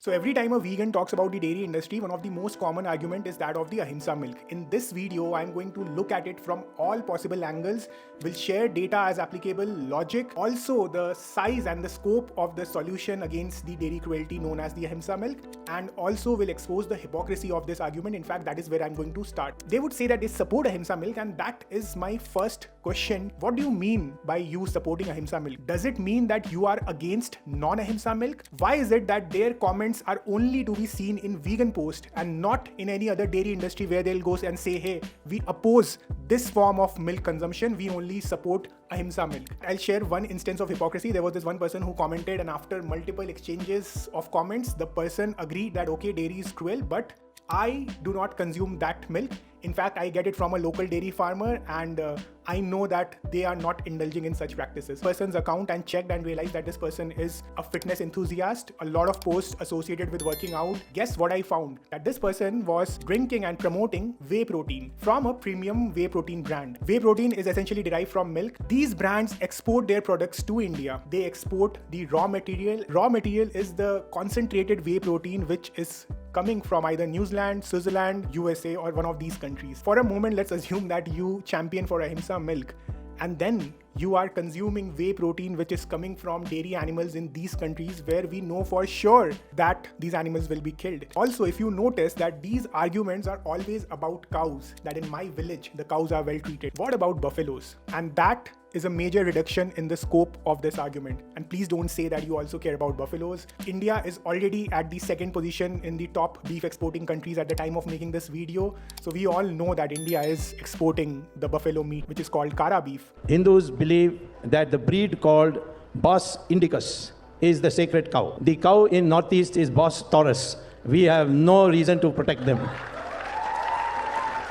So every time a vegan talks about the dairy industry, one of the most common argument is that of the AHIMSA milk. In this video, I'm going to look at it from all possible angles. We'll share data as applicable, logic, also the size and the scope of the solution against the dairy cruelty known as the AHIMSA milk, and also will expose the hypocrisy of this argument. In fact, that is where I'm going to start. They would say that they support AHIMSA milk, and that is my first question. What do you mean by you supporting AHIMSA milk? Does it mean that you are against non-AHIMSA milk? Why is it that their comments are only to be seen in vegan post and not in any other dairy industry where they'll go and say, hey, we oppose this form of milk consumption, we only support AHIMSA milk? I'll share one instance of hypocrisy. There was this one person who commented, and after multiple exchanges of comments, the person agreed that okay, dairy is cruel, but I do not consume that milk. In fact, I get it from a local dairy farmer, and I know that they are not indulging in such practices. Person's account and checked and realized that this person is a fitness enthusiast. A lot of posts associated with working out. Guess what I found? That this person was drinking and promoting whey protein from a premium whey protein brand. Whey protein is essentially derived from milk. These brands export their products to India. They export the raw material. Raw material is the concentrated whey protein, which is coming from either New Zealand, Switzerland, USA, or one of these countries. For a moment, let's assume that you champion for AHIMSA milk, and then you are consuming whey protein which is coming from dairy animals in these countries where we know for sure that these animals will be killed. Also, if you notice that these arguments are always about cows, that in my village the cows are well treated. What about buffaloes? And that is a major reduction in the scope of this argument. And please don't say that you also care about buffaloes. India is already at the second position in the top beef exporting countries at the time of making this video. So we all know that India is exporting the buffalo meat, which is called Kara beef. Hindus believe that the breed called Bos Indicus is the sacred cow. The cow in Northeast is Bos Taurus. We have no reason to protect them.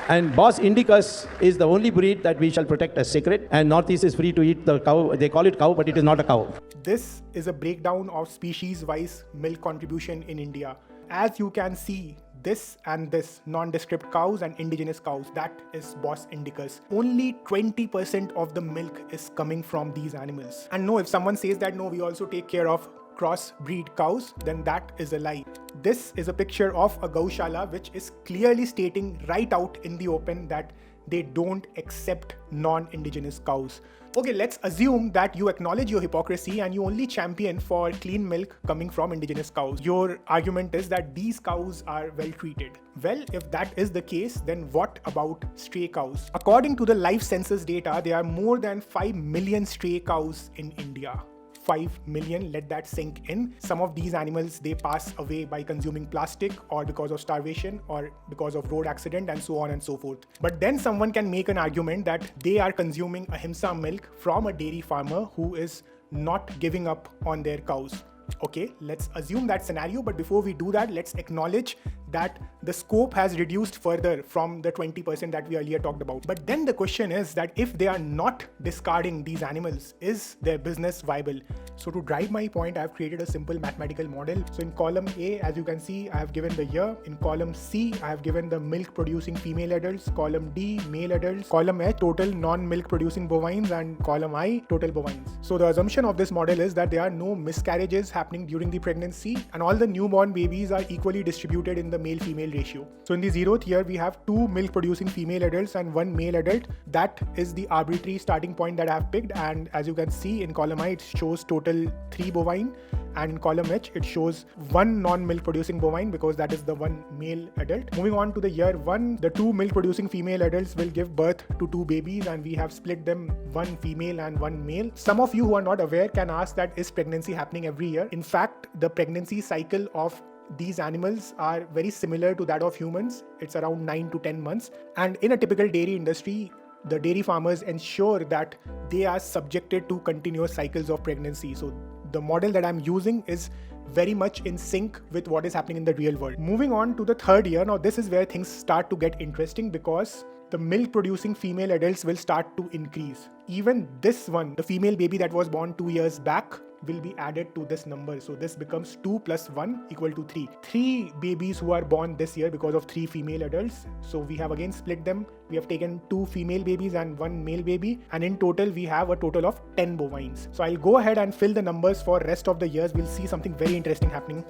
And Bos Indicus is the only breed that we shall protect as sacred, and Northeast is free to eat the cow. They call it cow, but it is not a cow. This is a breakdown of species-wise milk contribution in India. As you can see, this and this nondescript cows and indigenous cows, that is Bos Indicus. Only 20% of the milk is coming from these animals. And no, if someone says that no, we also take care of cross-breed cows, then that is a lie. This is a picture of a gaushala which is clearly stating right out in the open that they don't accept non-indigenous cows. Okay, let's assume that you acknowledge your hypocrisy and you only champion for clean milk coming from indigenous cows. Your argument is that these cows are well treated. Well, if that is the case, then what about stray cows? According to the life census data, there are more than 5 million stray cows in India. 5 million, let that sink in. Some of these animals, they pass away by consuming plastic or because of starvation or because of road accident and so on and so forth. But then someone can make an argument that they are consuming AHIMSA milk from a dairy farmer who is not giving up on their cows. Okay, let's assume that scenario, but before we do that, let's acknowledge that the scope has reduced further from the 20% that we earlier talked about. But then the question is that if they are not discarding these animals, is their business viable? So to drive my point, I have created a simple mathematical model. So in column A, as you can see, I have given the year. In column C, I have given the milk producing female adults. Column D, male adults. Column H, total non-milk producing bovines, and column I, total bovines. So the assumption of this model is that there are no miscarriages happening during the pregnancy, and all the newborn babies are equally distributed in the male-female ratio. So in the 0th year, we have 2 milk-producing female adults and 1 male adult. That is the arbitrary starting point that I have picked, and as you can see, in column I, it shows total 3 bovine, and in column H, it shows 1 non-milk producing bovine because that is the 1 male adult. Moving on to the year 1, the 2 milk producing female adults will give birth to 2 babies, and we have split them 1 female and 1 male. Some of you who are not aware can ask that is pregnancy happening every year? In fact, the pregnancy cycle of these animals are very similar to that of humans. It's around 9 to 10 months. And in a typical dairy industry, the dairy farmers ensure that they are subjected to continuous cycles of pregnancy. So the model that I'm using is very much in sync with what is happening in the real world. Moving on to the 3rd year, now this is where things start to get interesting because the milk producing female adults will start to increase. Even this one, the female baby that was born 2 years back, will be added to this number. So this becomes 2 plus 1 equal to 3. 3 babies who are born this year because of 3 female adults. So we have again split them. We have taken 2 female babies and 1 male baby. And in total, we have a total of 10 bovines. So I'll go ahead and fill the numbers for rest of the years. We'll see something very interesting happening.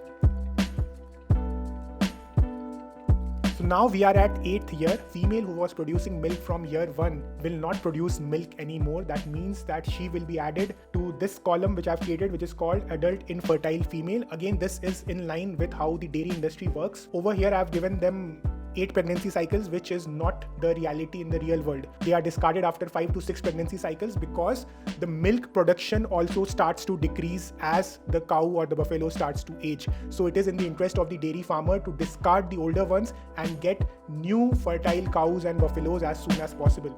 So now we are at 8th year. Female who was producing milk from year 1 will not produce milk anymore. That means that she will be added to this column which I've created, which is called adult infertile female. Again, this is in line with how the dairy industry works. Over here I've given them 8 pregnancy cycles, which is not the reality in the real world. They are discarded after 5 to 6 pregnancy cycles because the milk production also starts to decrease as the cow or the buffalo starts to age. So it is in the interest of the dairy farmer to discard the older ones and get new fertile cows and buffaloes as soon as possible.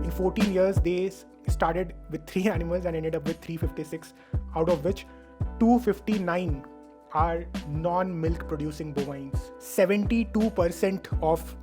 In 14 years, they started with 3 animals and ended up with 356, out of which 259 are non-milk producing bovines. 72% of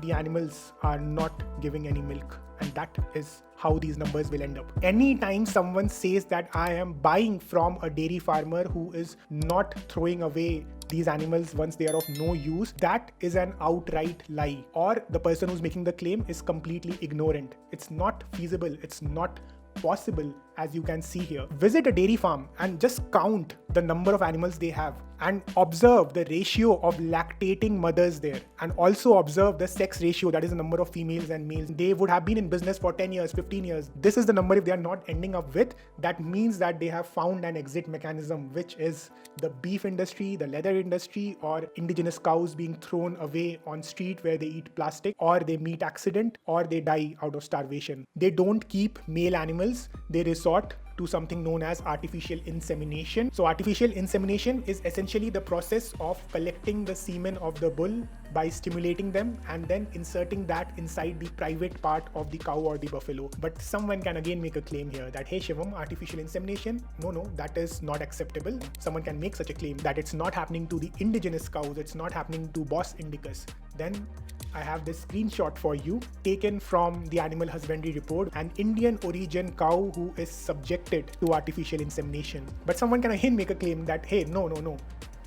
the animals are not giving any milk, and that is how these numbers will end up. Anytime someone says that I am buying from a dairy farmer who is not throwing away these animals once they are of no use, that is an outright lie, or the person who's making the claim is completely ignorant. It's not feasible, it's not possible, as you can see here. Visit a dairy farm and just count the number of animals they have and observe the ratio of lactating mothers there, and also observe the sex ratio, that is the number of females and males. They would have been in business for 10 years, 15 years. This is the number if they are not ending up with. That means that they have found an exit mechanism, which is the beef industry, the leather industry, or indigenous cows being thrown away on street where they eat plastic, or they meet accident, or they die out of starvation. They don't keep male animals, they resort to something known as artificial insemination. So artificial insemination is essentially the process of collecting the semen of the bull by stimulating them and then inserting that inside the private part of the cow or the buffalo. But someone can again make a claim here that, hey Shivam, artificial insemination, no, that is not acceptable. Someone can make such a claim that it's not happening to the indigenous cows, it's not happening to Bos indicus. Then I have this screenshot for you taken from the Animal Husbandry Report, an Indian origin cow who is subjected to artificial insemination. But someone can again make a claim that, hey, no,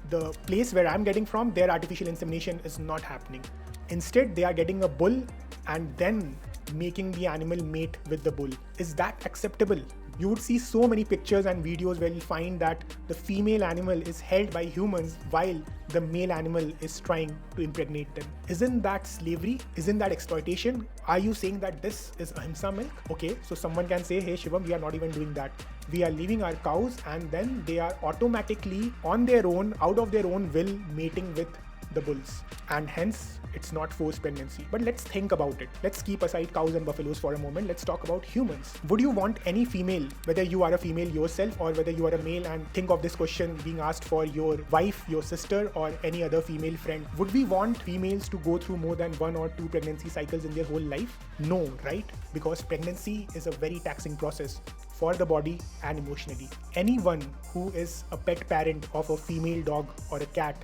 the place where I'm getting from, their artificial insemination is not happening. Instead, they are getting a bull and then making the animal mate with the bull. Is that acceptable? You would see so many pictures and videos where you'll find that the female animal is held by humans while the male animal is trying to impregnate them. Isn't that slavery? Isn't that exploitation? Are you saying that this is AHIMSA milk? Okay, so someone can say, hey Shivam, we are not even doing that. We are leaving our cows and then they are automatically on their own, out of their own will, mating with the bulls, and hence it's not forced pregnancy. But let's think about it. Let's keep aside cows and buffaloes for a moment. Let's talk about humans. Would you want any female, whether you are a female yourself or whether you are a male, and think of this question being asked for your wife, your sister, or any other female friend, would we want females to go through more than 1 or 2 pregnancy cycles in their whole life? No, right? Because pregnancy is a very taxing process for the body and emotionally. Anyone who is a pet parent of a female dog or a cat,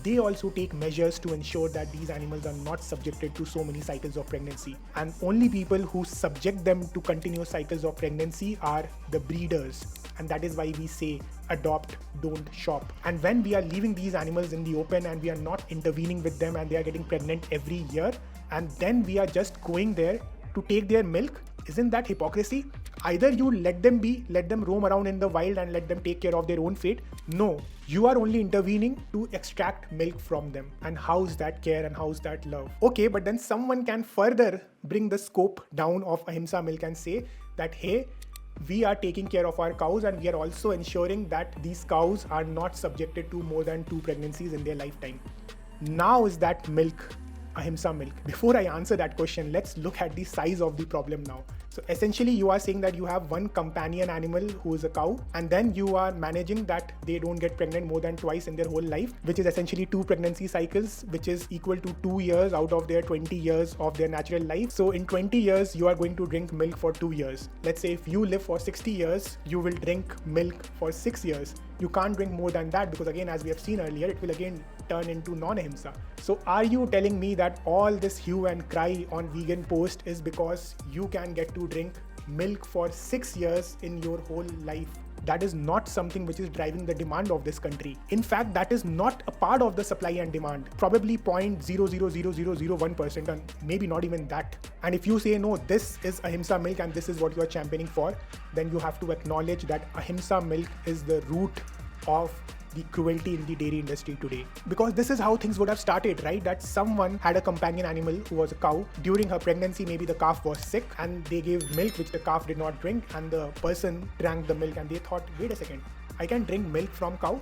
they also take measures to ensure that these animals are not subjected to so many cycles of pregnancy. And only people who subject them to continuous cycles of pregnancy are the breeders. And that is why we say adopt, don't shop. And when we are leaving these animals in the open and we are not intervening with them and they are getting pregnant every year, and then we are just going there to take their milk, isn't that hypocrisy? Either you let them be, let them roam around in the wild and let them take care of their own fate. No, you are only intervening to extract milk from them. And how's that care and how's that love? Okay, but then someone can further bring the scope down of AHIMSA milk and say that, hey, we are taking care of our cows and we are also ensuring that these cows are not subjected to more than 2 pregnancies in their lifetime. Now is that milk AHIMSA milk? Before I answer that question, let's look at the size of the problem now. So essentially you are saying that you have one companion animal who is a cow, and then you are managing that they don't get pregnant more than twice in their whole life, which is essentially 2 pregnancy cycles, which is equal to 2 years out of their 20 years of their natural life. So in 20 years, you are going to drink milk for 2 years. Let's say if you live for 60 years, you will drink milk for 6 years. You can't drink more than that because again, as we have seen earlier, it will again turn into non-AHIMSA. So are you telling me that all this hue and cry on vegan post is because you can get to drink milk for 6 years in your whole life? That is not something which is driving the demand of this country. In fact, that is not a part of the supply and demand. Probably 0.000001%, and maybe not even that. And if you say, no, this is AHIMSA milk and this is what you are championing for, then you have to acknowledge that AHIMSA milk is the root of the cruelty in the dairy industry today. Because this is how things would have started, right? That someone had a companion animal who was a cow. During her pregnancy, maybe the calf was sick and they gave milk which the calf did not drink, and the person drank the milk and they thought, wait a second, I can drink milk from cow?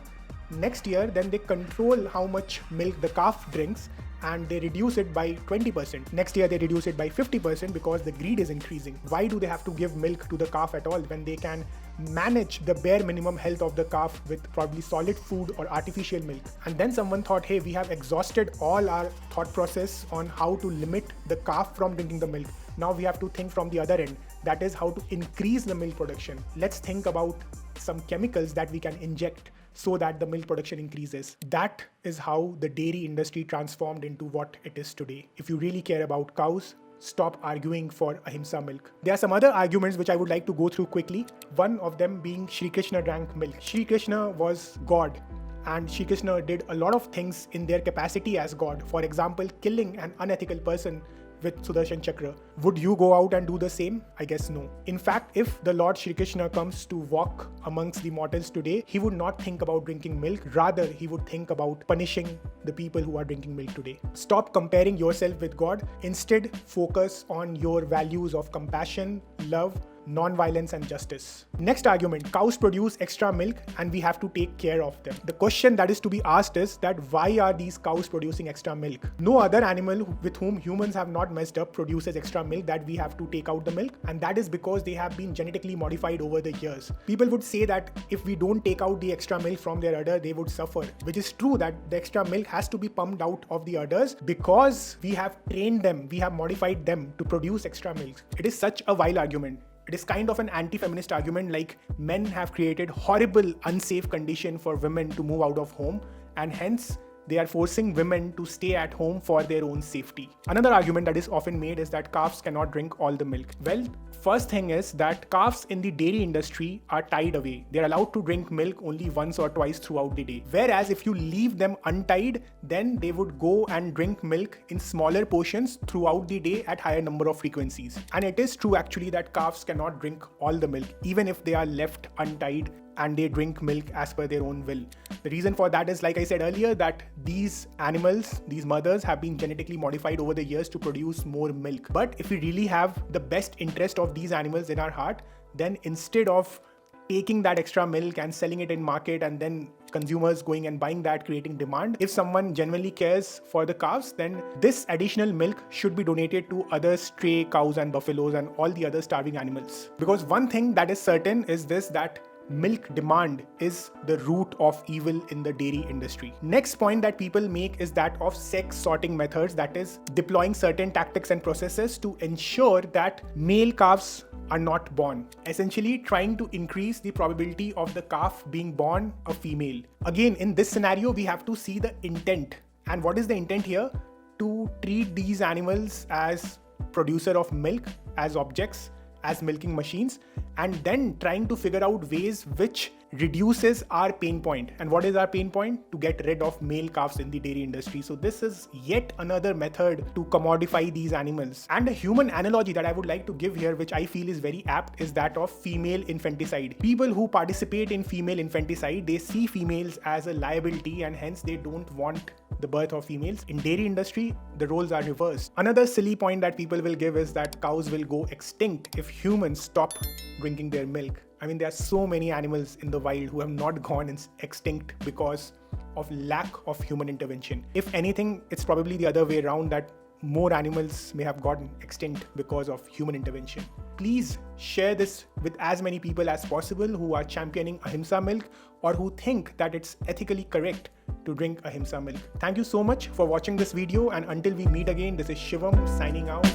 Next year, then they control how much milk the calf drinks and they reduce it by 20%. Next year, they reduce it by 50% because the greed is increasing. Why do they have to give milk to the calf at all when they can manage the bare minimum health of the calf with probably solid food or artificial milk? And then someone thought, hey, we have exhausted all our thought process on how to limit the calf from drinking the milk. Now we have to think from the other end, that is how to increase the milk production. Let's think about some chemicals that we can inject so that the milk production increases. That is how the dairy industry transformed into what it is today. If you really care about cows, stop arguing for AHIMSA milk. There are some other arguments which I would like to go through quickly. One of them being Shri Krishna drank milk. Shri Krishna was God, and Shri Krishna did a lot of things in their capacity as God. For example, killing an unethical person with Sudarshan Chakra. Would you go out and do the same? I guess no. In fact, if the Lord Shri Krishna comes to walk amongst the mortals today, he would not think about drinking milk. Rather, he would think about punishing the people who are drinking milk today. Stop comparing yourself with God. Instead, focus on your values of compassion, love, non-violence and justice. Next argument, cows produce extra milk and we have to take care of them. The question that is to be asked is that why are these cows producing extra milk? No other animal with whom humans have not messed up produces extra milk that we have to take out the milk, and that is because they have been genetically modified over the years. People would say that if we don't take out the extra milk from their udder, they would suffer, which is true, that the extra milk has to be pumped out of the udders because we have trained them, we have modified them to produce extra milk. It is such a vile argument. It is kind of an anti-feminist argument, like men have created horrible, unsafe condition for women to move out of home, and hence they are forcing women to stay at home for their own safety. Another argument that is often made is that calves cannot drink all the milk. Well, first thing is that calves in the dairy industry are tied away. They are allowed to drink milk only once or twice throughout the day. Whereas if you leave them untied, then they would go and drink milk in smaller portions throughout the day at higher number of frequencies. And it is true actually that calves cannot drink all the milk, even if they are left untied and they drink milk as per their own will. The reason for that is, like I said earlier, that these animals, these mothers have been genetically modified over the years to produce more milk. But if we really have the best interest of these animals in our heart, then instead of taking that extra milk and selling it in market and then consumers going and buying that, creating demand, if someone genuinely cares for the calves, then this additional milk should be donated to other stray cows and buffaloes and all the other starving animals. Because one thing that is certain is this, that milk demand is the root of evil in the dairy industry. Next point that people make is that of sex sorting methods, that is deploying certain tactics and processes to ensure that male calves are not born, essentially trying to increase the probability of the calf being born a female. Again, in this scenario, we have to see the intent. And what is the intent here? To treat these animals as producer of milk, as objects, as milking machines, and then trying to figure out ways which reduces our pain point. And what is our pain point? To get rid of male calves in the dairy industry. So this is yet another method to commodify these animals. And a human analogy that I would like to give here, which I feel is very apt, is that of female infanticide. People who participate in female infanticide, they see females as a liability and hence they don't want the birth of females. In dairy industry, the roles are reversed. Another silly point that people will give is that cows will go extinct if humans stop drinking their milk. I mean, there are so many animals in the wild who have not gone extinct because of lack of human intervention. If anything, it's probably the other way around, that more animals may have gotten extinct because of human intervention. Please share this with as many people as possible who are championing AHIMSA milk or who think that it's ethically correct to drink AHIMSA milk. Thank you so much for watching this video, and until we meet again, this is Shivam signing out.